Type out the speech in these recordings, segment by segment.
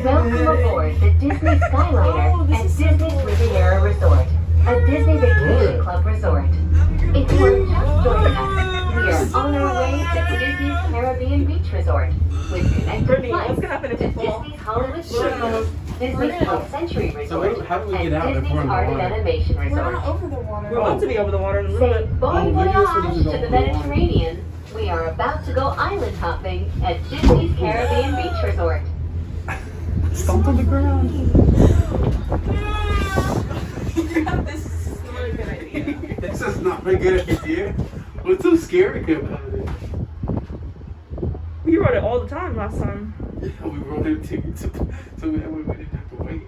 Welcome aboard the Disney Skyliner at Disney's Riviera Resort, a Disney Vacation Club resort. If you are just joining us, we are on our way to Disney's Caribbean Beach Resort with connecting flights to Disney's Hollywood Studios, Disney's 12th Century Resort, and Disney's Art and Animation Resort. We're not over the water. We're about to be over the water in a little Say bit. bon voyage to the Mediterranean. We are about to go island hopping at Disney's Caribbean Beach Resort. Stomp on the ground. This is not a good idea. This is not a good idea. What's so scary about it? We rode it all the time last time. Yeah, we rode it so we didn't have to wait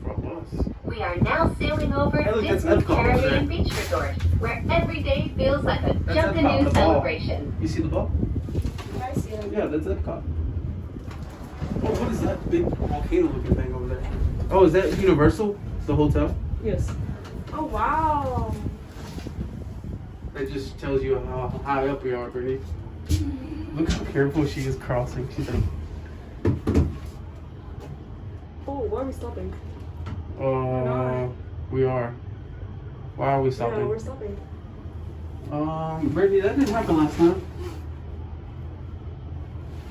for a bus. We are now sailing over Hey, look, that's Disney's Epcot, Caribbean right? Beach Resort, where every day feels like a That's Epcot, the Junkanoo ball. celebration. You see the ball? I see it. Yeah, that's Epcot. Oh, what is that big volcano looking thing over there? Oh, is that Universal? The hotel? Yes. Oh, wow. That just tells you how high up we are, Brittany. Look how careful she is crossing. She's like, Oh, why are we stopping? we are. Why are we stopping? Yeah, we're stopping. Brittany, that didn't happen last time.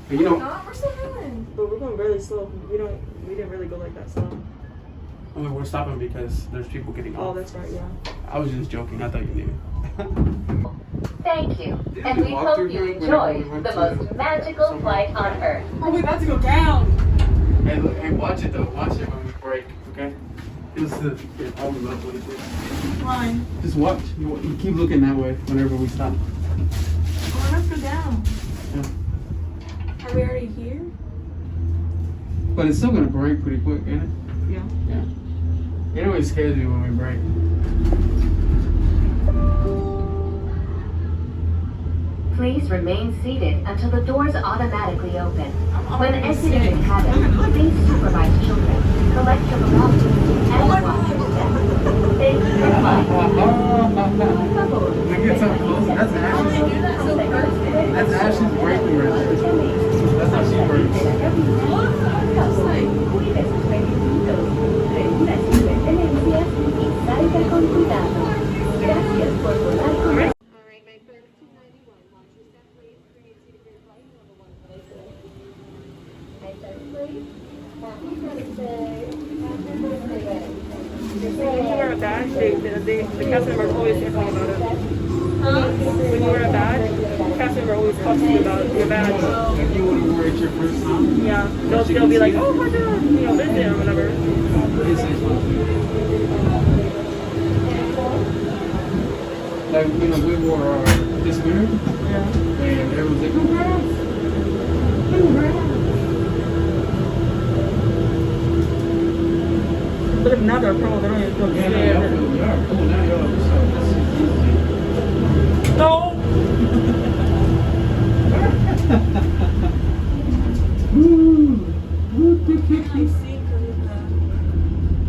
But you We're know, not. We're still going. But we're going really slow. We didn't really go like that slow. I mean, we're stopping because there's people getting Oh, off. that's right, yeah. I was just joking. I thought you knew. Thank you, Yeah, and we we walked hope through you here whenever we enjoyed went the to most magical somewhere. flight on Earth. Oh, we're about to go down. Hey, look, hey, watch it though. Watch it when we break, okay? It's the all the love with it. Fine. Just watch. You keep looking that way whenever we stop. Oh, let's go down. Yeah. Are we already here? But it's still gonna break pretty quick, ain't it? Yeah. Yeah. It always scares me when we break. Please remain seated until the doors automatically open. When already exiting the sitting. cabin, please supervise children, collect your belongings, and watch your step. Thank you for flying. Look at so close. That's Ashley. That's Ashley's breaking right there. That's how she breaks. Gracias por volar con nosotros. Alright, my flight is 291. Watch your step, please. Create secret flight level 156. My step, please. Happy birthday. Happy birthday. When you wear a badge, the cast member always talks about it. Huh? When you wear a badge, the cast member always talks to you about your badge. If you want to wear it your first time, Yeah, they'll be like, oh my god, you know, visit or whatever. like, you know, we wore this winter, Yeah. and everyone's like, congrats. Congrats. But if now they're pro, they don't even feel Yeah, scared. no, y'all are cool now, y'all. No! I see because of the.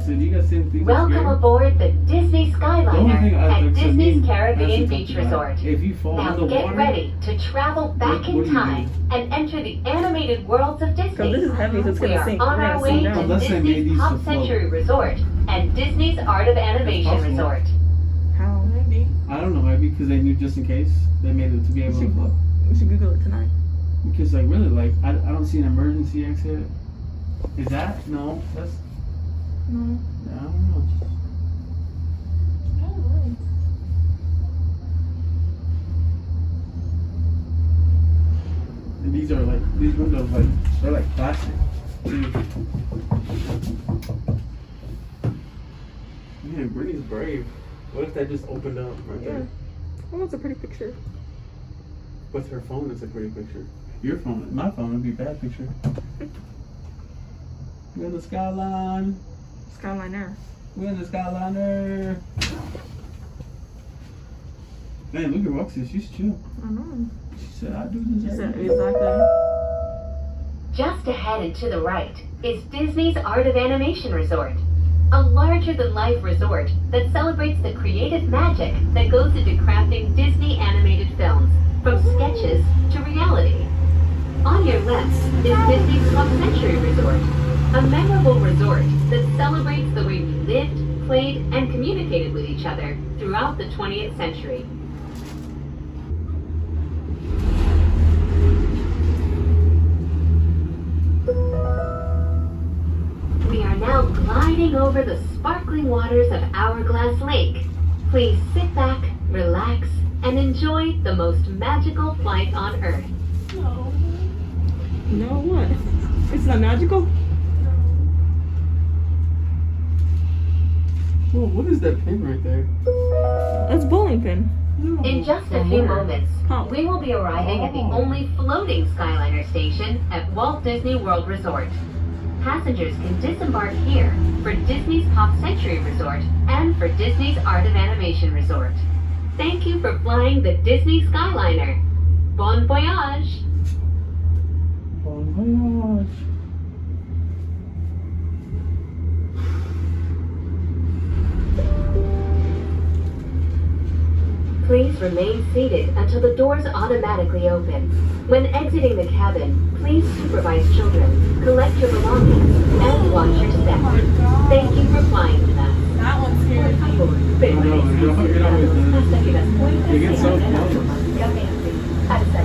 So do you guys see anything Welcome scary? aboard the Disney The only thing Skyliner I at like to Disney's me, Caribbean that's Beach something like, Resort. if you fall Now in the get water, ready to travel back what in do you time do? and enter the animated worlds of Disney. Because this is heavy, so it's We gonna are sink. on We're our gonna way sink to down. Unless they made Disney's these to Top float. Century Resort and Disney's Art of Animation possible. Resort. How? Maybe. I don't know, maybe because they knew just in case they made it to be able to float. We should Google it tonight. Because like really, like I don't see an emergency exit. Is that no? That's No. I don't know. I don't know. And these windows like they're like plastic. Man, Brittany's brave. What if that just opened up right there? Oh, that's a pretty picture. With her phone, it's a pretty picture. Your phone, my phone would be a bad picture. We're in the skyline. Skyliner. We're in the Skyliner. Man, look at Roxy. She's chill. I know. She said, I do this. She said every day." exactly. Just ahead and to the right is Disney's Art of Animation Resort, a larger-than-life resort that celebrates the creative magic that goes into crafting Disney animated films. Century Resort, a memorable resort that celebrates the way we lived, played, and communicated with each other throughout the 20th century. We are now gliding over the sparkling waters of Hourglass Lake. Please sit back, relax, and enjoy the most magical flight on Earth. No, what? It's not magical? Whoa, what is that pin right there? That's bowling pin. In just a few moments, Huh. we will be arriving at the only floating Skyliner station at Walt Disney World Resort. Passengers can disembark here for Disney's Pop Century Resort and for Disney's Art of Animation Resort. Thank you for flying the Disney Skyliner. Bon voyage! Oh my gosh. Please remain seated until the doors automatically open. When exiting the cabin, please supervise children, collect your belongings, and watch your step. Thank you for flying with us. That one scared me. It always does. You get so close. Hasta